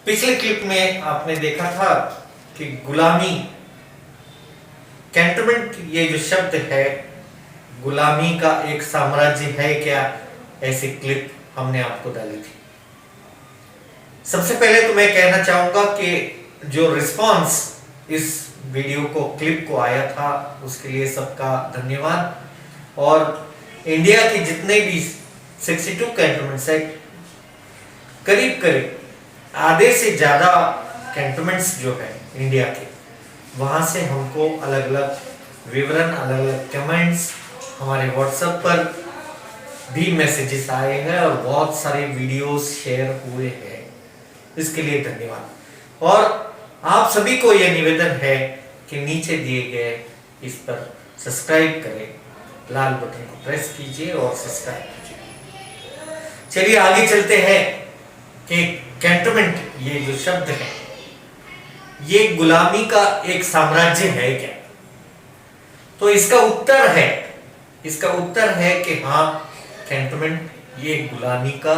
पिछले क्लिप में आपने देखा था कि गुलामी, कैंटोनमेंट, ये जो शब्द है गुलामी का एक साम्राज्य है क्या, ऐसी क्लिप हमने आपको डाली थी। सबसे पहले तो मैं कहना चाहूंगा कि जो रिस्पांस इस वीडियो को, क्लिप को आया था, उसके लिए सबका धन्यवाद। और इंडिया के जितने भी 62 कैंटोनमेंट्स है, करीब करीब आधे से ज्यादा कैंटोनमेंट्स जो है इंडिया के, वहां से हमको अलग अलग विवरण, अलग अलग कमेंट्स, हमारे व्हाट्सएप पर भी मैसेजेस आए हैं और बहुत सारे वीडियोस शेयर हुए हैं। इसके लिए धन्यवाद। और आप सभी को यह निवेदन है कि नीचे दिए गए इस पर सब्सक्राइब करें, लाल बटन को प्रेस कीजिए और सब्सक्राइब कीजिए। चलिए आगे चलते हैं कि कैंटोनमेंट, ये जो शब्द है, ये गुलामी का एक साम्राज्य है क्या? तो इसका उत्तर है कि हाँ, कैंटोनमेंट ये गुलामी का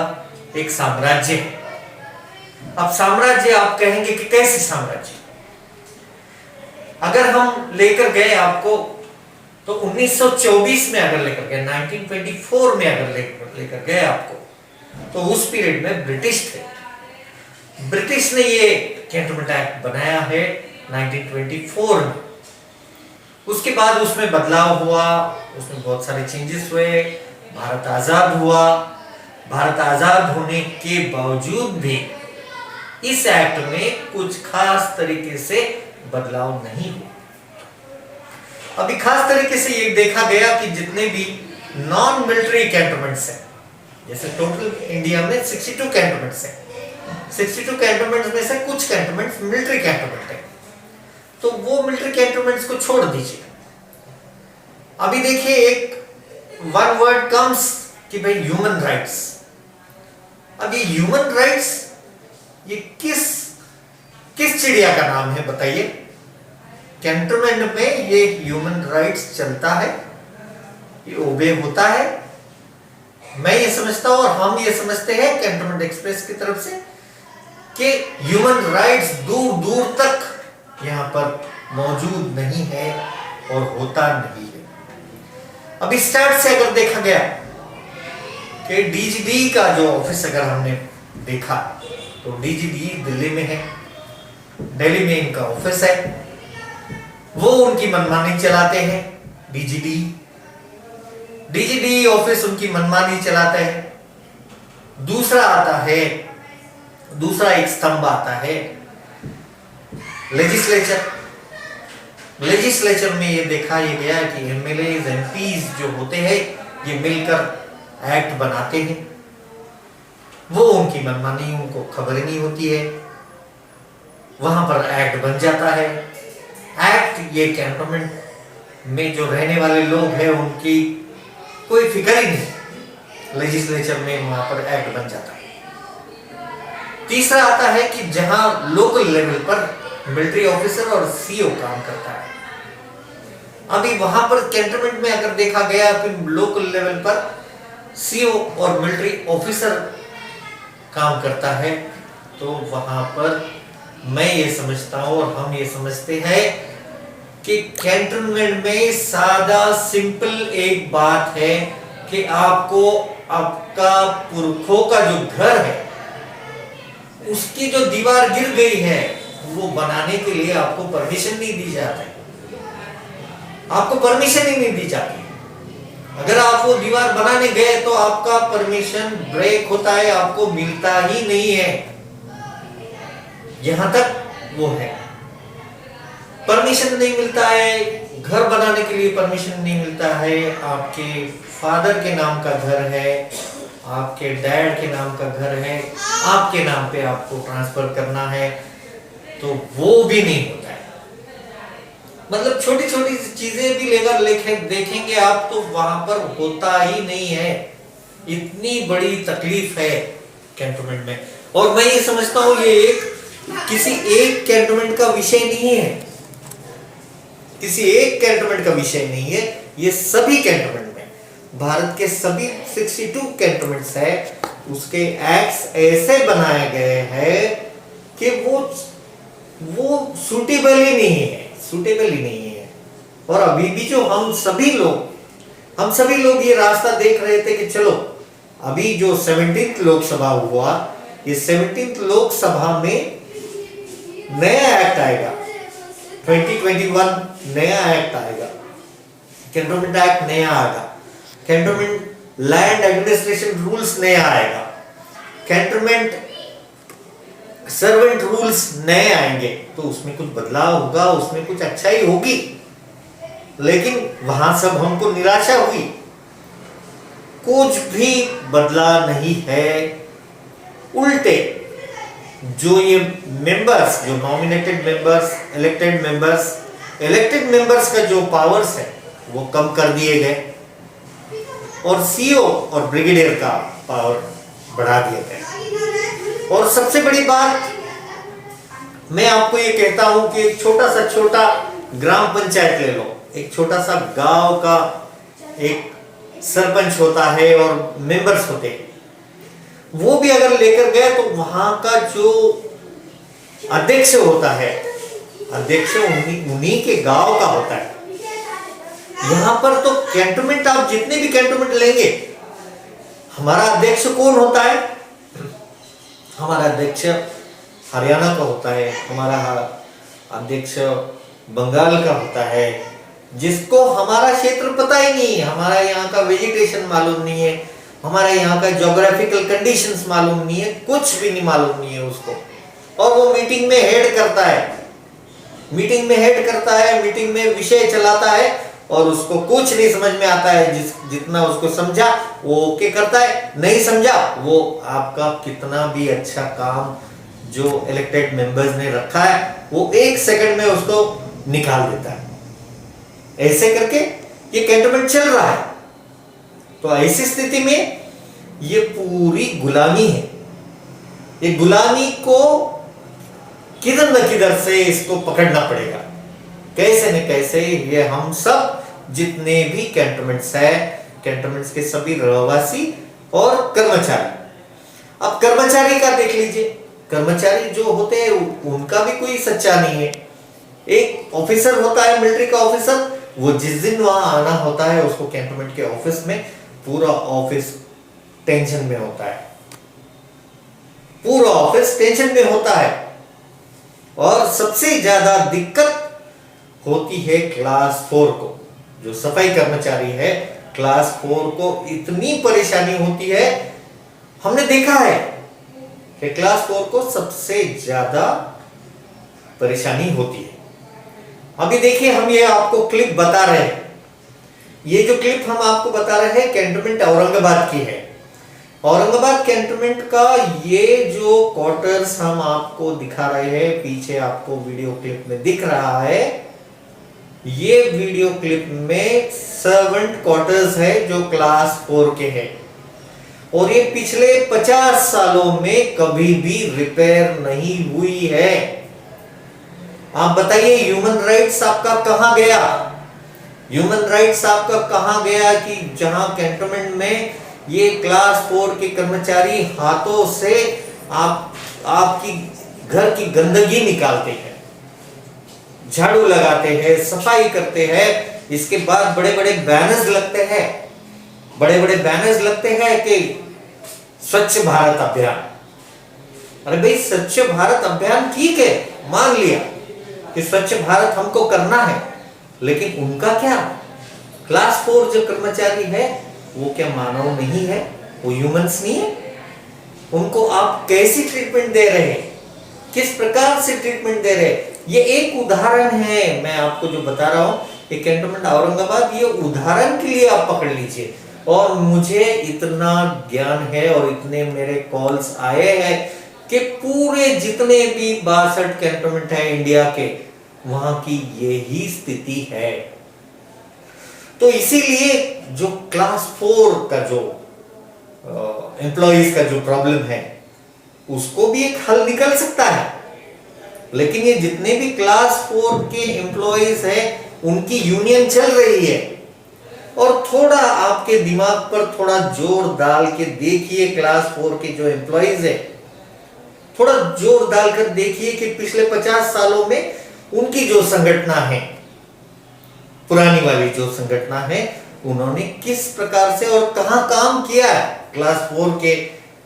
एक साम्राज्य है। अब साम्राज्य आप कहेंगे कि कैसे साम्राज्य? अगर हम लेकर गए आपको तो 1924 में अगर लेकर गए, 1924 में अगर लेकर गए आपको, तो उस पीरियड में ब्रिटिश थे। ब्रिटिश ने ये कैंटोनमेंट एक्ट बनाया है 1924 में। उसके बाद उसमें बदलाव हुआ, उसमें बहुत सारे चेंजेस हुए, भारत आजाद हुआ। भारत आजाद होने के बावजूद भी इस एक्ट में कुछ खास तरीके से बदलाव नहीं हुआ। अभी खास तरीके से ये देखा गया कि जितने भी नॉन मिलिट्री कैंटोनमेंट्स हैं, जैसे टोटल इंडिया में 62 कैंटोनमेंट्स हैं, 62 कैंटोनमेंट्स में से कुछ कैंटोनमेंट्स मिलिट्री कैंटोनमेंट है, तो वो मिलिट्री कैंटोनमेंट्स को छोड़ दीजिए। अभी देखिए, एक वन वर्ड कम्स कि भाई ह्यूमन राइट्स। अब ये ह्यूमन राइट्स, ये किस चिड़िया का नाम है बताइए? कैंटोनमेंट में ये ह्यूमन राइट्स चलता है, ये ओबे होता है। मैं ये समझता हूं और हम ये समझते हैं कैंटोनमेंट एक्सप्रेस की तरफ से कि ह्यूमन राइट्स दूर दूर तक यहां पर मौजूद नहीं है और होता नहीं है। अब स्टार्ट से अगर देखा गया कि डीजीडी का जो ऑफिस अगर हमने देखा, तो डीजीडी दिल्ली में है, दिल्ली में इनका ऑफिस है, वो उनकी मनमानी चलाते हैं। डीजीडी ऑफिस उनकी मनमानी चलाता है। दूसरा एक स्तंभ आता है लेजिस्लेचर में ये देखा गया कि एमएलए एमपीज जो होते हैं, ये मिलकर एक्ट बनाते हैं। वो उनकी मनमानी, उनको खबर नहीं होती है, वहां पर एक्ट बन जाता है। एक्ट, ये कैंटोनमेंट में जो रहने वाले लोग हैं उनकी कोई फिक्र ही नहीं, लेजिस्लेचर में वहां पर एक्ट बन जाता है। तीसरा आता है कि जहां लोकल लेवल पर मिलिट्री ऑफिसर और सीओ काम करता है। अभी वहां पर कैंटोनमेंट में अगर देखा गया कि लोकल लेवल पर सीओ और मिलिट्री ऑफिसर काम करता है, तो वहां पर मैं ये समझता हूं और हम ये समझते हैं कि कैंटोनमेंट में सादा सिंपल एक बात है कि आपको आपका पुरखों का जो घर है, उसकी जो दीवार गिर गई है, वो बनाने के लिए आपको परमिशन नहीं दी जाती। आपको परमिशन ही नहीं दी जाती। अगर आप वो दीवार बनाने गए तो आपका परमिशन ब्रेक होता है, आपको मिलता ही नहीं है। यहां तक वो है, परमिशन नहीं मिलता है। घर बनाने के लिए परमिशन नहीं मिलता है। आपके फादर के नाम का घर है, आपके डैड के नाम का घर है, आपके नाम पे आपको ट्रांसफर करना है, तो वो भी नहीं होता है। मतलब छोटी छोटी चीजें भी लेकर देखेंगे आप, तो वहां पर होता ही नहीं है। इतनी बड़ी तकलीफ है कैंटोनमेंट में। और मैं ये समझता हूं ये किसी एक कैंटोनमेंट का विषय नहीं है, किसी एक कैंटोनमेंट का विषय नहीं है, ये सभी कैंटोनमेंट में, भारत के सभी 62 कैंटोनमेंट्स है, उसके एक्ट्स ऐसे बनाए गए हैं कि वो सूटेबल ही नहीं है, सूटेबल ही नहीं है। और अभी भी जो हम सभी लोग ये रास्ता देख रहे थे कि चलो अभी जो 17th लोकसभा हुआ, ये 17th लोकसभा में नया एक्ट आएगा, 2021 नया एक्ट आएगा, कैंटोनमेंट एक्ट नया आएगा, कैंटोनमेंट लैंड एडमिनिस्ट्रेशन रूल्स नया आएगा, कैंटोनमेंट सर्वेंट रूल्स नए आएंगे। तो उसमें कुछ बदलाव होगा, उसमें कुछ अच्छाई होगी, लेकिन वहां सब हमको निराशा हुई, कुछ भी बदला नहीं है। उल्टे जो ये मेंबर्स, जो नॉमिनेटेड मेंबर्स, इलेक्टेड मेंबर्स का जो पावर्स है वो कम कर दिए गए, और सीओ और ब्रिगेडियर का पावर बढ़ा दिया गया। और सबसे बड़ी बात मैं आपको ये कहता हूं कि एक छोटा ग्राम पंचायत ले लो, एक छोटा सा गांव का एक सरपंच होता है और मेंबर्स होते हैं, वो भी अगर लेकर गए तो वहां का जो अध्यक्ष होता है, अध्यक्ष उन्हीं के गांव का होता है। यहां पर तो कैंटोनमेंट, आप जितने भी कैंटोनमेंट लेंगे, हमारा अध्यक्ष कौन होता है? हमारा अध्यक्ष हरियाणा का होता है, हमारा अध्यक्ष बंगाल का होता है, जिसको हमारा क्षेत्र पता ही नहीं है, हमारा यहाँ का वेजिटेशन मालूम नहीं है, हमारे यहाँ का ज्योग्राफिकल कंडीशंस मालूम नहीं है, कुछ भी नहीं मालूम नहीं है उसको। और वो मीटिंग में हेड करता है, मीटिंग में विषय चलाता है, और उसको कुछ नहीं समझ में आता है। जितना उसको समझा वो ओके करता है, नहीं समझा वो आपका कितना भी अच्छा काम जो इलेक्टेड मेंबर्स ने रखा है वो 1 सेकंड में उसको निकाल देता है। ऐसे करके ये कैंटोनमेंट चल रहा है। तो ऐसी स्थिति में ये पूरी गुलामी है। ये गुलामी को किधर न किधर से इसको पकड़ना पड़ेगा, कैसे न कैसे। ये हम सब जितने भी कैंटोनमेंट्स है, कैंटोनमेंट्स के सभी रहवासी और कर्मचारी। अब कर्मचारी का देख लीजिए, कर्मचारी जो होते हैं उनका भी कोई सच्चा नहीं है। एक ऑफिसर होता है, मिलिट्री का ऑफिसर, वो जिस दिन वहां आना होता है उसको कैंटोनमेंट के ऑफिस में पूरा ऑफिस टेंशन में होता है, पूरा ऑफिस टेंशन में होता है। और सबसे ज्यादा दिक्कत होती है क्लास 4 को, जो सफाई कर्मचारी है क्लास 4 को इतनी परेशानी होती है। हमने देखा है कि क्लास 4 को सबसे ज्यादा परेशानी होती है। अभी देखिए, हम ये आपको क्लिप बता रहे हैं, ये जो क्लिप हम आपको बता रहे हैं कैंटोनमेंट औरंगाबाद की है। औरंगाबाद कैंटोनमेंट का ये जो क्वार्टर्स हम आपको दिखा रहे हैं, पीछे आपको वीडियो क्लिप में दिख रहा है, ये वीडियो क्लिप में सर्वेंट क्वार्टर्स है जो क्लास 4 के हैं, और ये पिछले 50 सालों में कभी भी रिपेयर नहीं हुई है। आप बताइए, ह्यूमन राइट्स आपका कहां गया? ह्यूमन राइट्स आपका कहां गया कि जहां कैंटोनमेंट में ये क्लास 4 के कर्मचारी हाथों से आपकी घर की गंदगी निकालते हैं, झाड़ू लगाते हैं, सफाई करते हैं। इसके बाद बड़े बड़े बैनर्स लगते हैं कि स्वच्छ भारत अभियान। अरे भाई, स्वच्छ भारत अभियान ठीक है, मान लिया कि स्वच्छ भारत हमको करना है, लेकिन उनका क्या? क्लास 4 जो कर्मचारी है वो क्या मानव नहीं है? वो ह्यूमंस नहीं है? उनको आप कैसी ट्रीटमेंट दे रहे हैं? किस प्रकार से ट्रीटमेंट दे रहे हैं? ये एक उदाहरण है, मैं आपको जो बता रहा हूं, ये कैंटोनमेंट औरंगाबाद, ये उदाहरण के लिए आप पकड़ लीजिए। और मुझे इतना ज्ञान है और इतने मेरे कॉल्स आए हैं कि पूरे जितने भी 62 कैंटोनमेंट है इंडिया के, वहां की यही स्थिति है। तो इसीलिए जो क्लास 4 का जो एम्प्लॉइज का जो प्रॉब्लम है उसको भी एक हल निकल सकता है, लेकिन ये जितने भी क्लास 4 के एम्प्लॉइज हैं उनकी यूनियन चल रही है। और थोड़ा आपके दिमाग पर थोड़ा जोर डाल के देखिए, क्लास 4 के जो एम्प्लॉइज है, थोड़ा जोर डालकर देखिए कि पिछले 50 सालों में उनकी जो संगठना है, पुरानी वाली जो संगठना है, उन्होंने किस प्रकार से और कहां काम किया है क्लास 4 के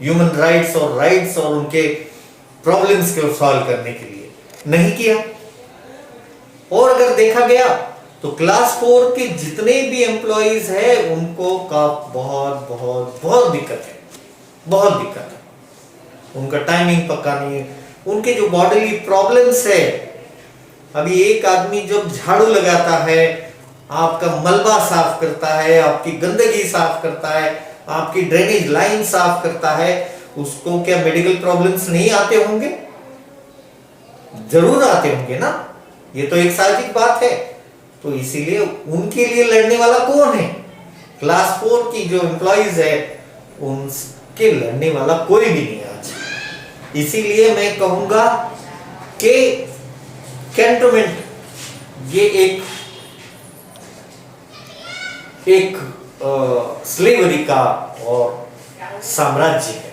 ह्यूमन राइट्स और उनके प्रॉब्लम्स को सॉल्व करने के लिए। नहीं किया। और अगर देखा गया तो क्लास 4 के जितने भी एम्प्लॉइज है उनको का बहुत बहुत बहुत दिक्कत है, बहुत दिक्कत है। उनका टाइमिंग पक्का नहीं है, उनके जो बॉडीली प्रॉब्लम्स है। अभी एक आदमी जब झाड़ू लगाता है, आपका मलबा साफ करता है, आपकी गंदगी साफ करता है, आपकी ड्रेनेज लाइन साफ करता है, उसको क्या मेडिकल प्रॉब्लम्स नहीं आते होंगे? जरूर आते होंगे ना, ये तो एक सामाजिक बात है। तो इसीलिए उनके लिए लड़ने वाला कौन है? क्लास 4 की जो एम्प्लॉइज है उनके लड़ने वाला कोई भी नहीं आज। इसीलिए मैं कहूंगा कि कैंटोनमेंट ये एक स्लेवरी का और साम्राज्य है,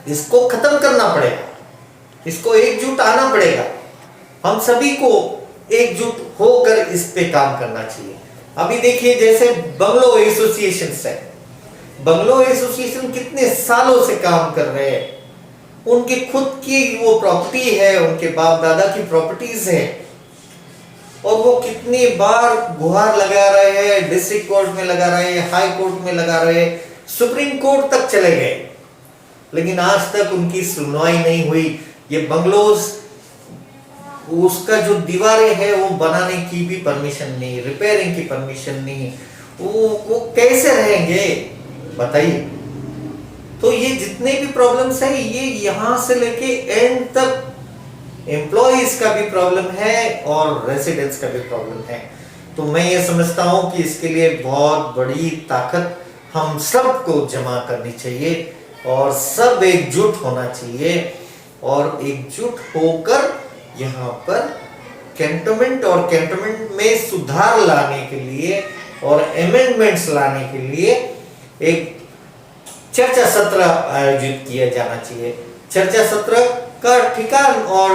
इसको खत्म करना पड़ेगा, इसको एकजुट आना पड़ेगा। हम सभी को एकजुट होकर इस पे काम करना चाहिए। अभी देखिए जैसे बंगलो एसोसिएशन है, बंगलो एसोसिएशन कितने सालों से काम कर रहे हैं, उनकी खुद की वो प्रॉपर्टी है, उनके बाप दादा की प्रॉपर्टीज है, और वो कितनी बार गुहार लगा रहे हैं, डिस्ट्रिक्ट कोर्ट में लगा रहे हैं, हाई कोर्ट में लगा रहे हैं, सुप्रीम कोर्ट तक चले गए, लेकिन आज तक उनकी सुनवाई नहीं हुई। ये बंगलोज, उसका जो दीवारें है वो बनाने की भी परमिशन नहीं, रिपेयरिंग की परमिशन नहीं, वो कैसे रहेंगे बताइए? तो ये जितने भी प्रॉब्लम्स है, ये यहां से लेके एंड तक एम्प्लॉइज का भी प्रॉब्लम है और रेसिडेंट्स का भी प्रॉब्लम है। तो मैं ये समझता हूं कि इसके लिए बहुत बड़ी ताकत हम सबको जमा करनी चाहिए और सब एकजुट होना चाहिए, और एकजुट होकर यहाँ पर कैंटोनमेंट और कैंटोनमेंट में सुधार लाने के लिए और अमेंडमेंट्स लाने के लिए एक चर्चा सत्र आयोजित किया जाना चाहिए। चर्चा सत्र का ठिकान और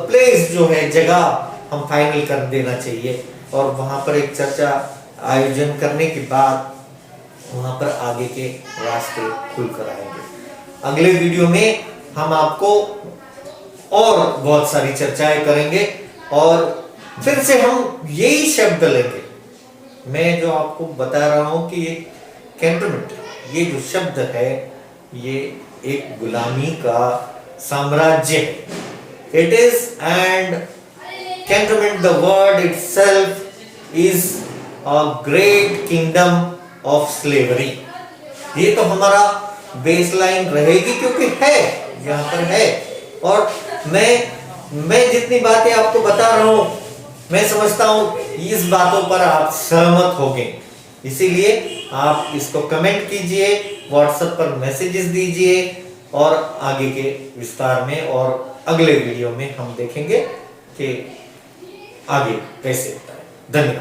प्लेस जो है, जगह हम फाइनल कर देना चाहिए, और वहां पर एक चर्चा आयोजन करने के बाद वहां पर आगे के रास्ते खुलकर आएंगे। अगले वीडियो में हम आपको और बहुत सारी चर्चाएं करेंगे और फिर से हम यही शब्द लेंगे। मैं जो आपको बता रहा हूं कि ये कैंटोनमेंट, ये जो शब्द है, ये एक गुलामी का साम्राज्य है। It is, and cantonment, the word itself is a great kingdom of slavery. ये तो हमारा बेसलाइन रहेगी, क्योंकि है, यहाँ पर है। और मैं जितनी बातें आपको बता रहा हूँ, मैं समझता हूँ इस बातों पर आप सहमत होंगे। इसीलिए आप इसको कमेंट कीजिए, व्हाट्सएप पर मैसेजेस दीजिए, और आगे के विस्तार में और अगले वीडियो में हम देखेंगे कि आगे कैसे होता है। धन्यवाद।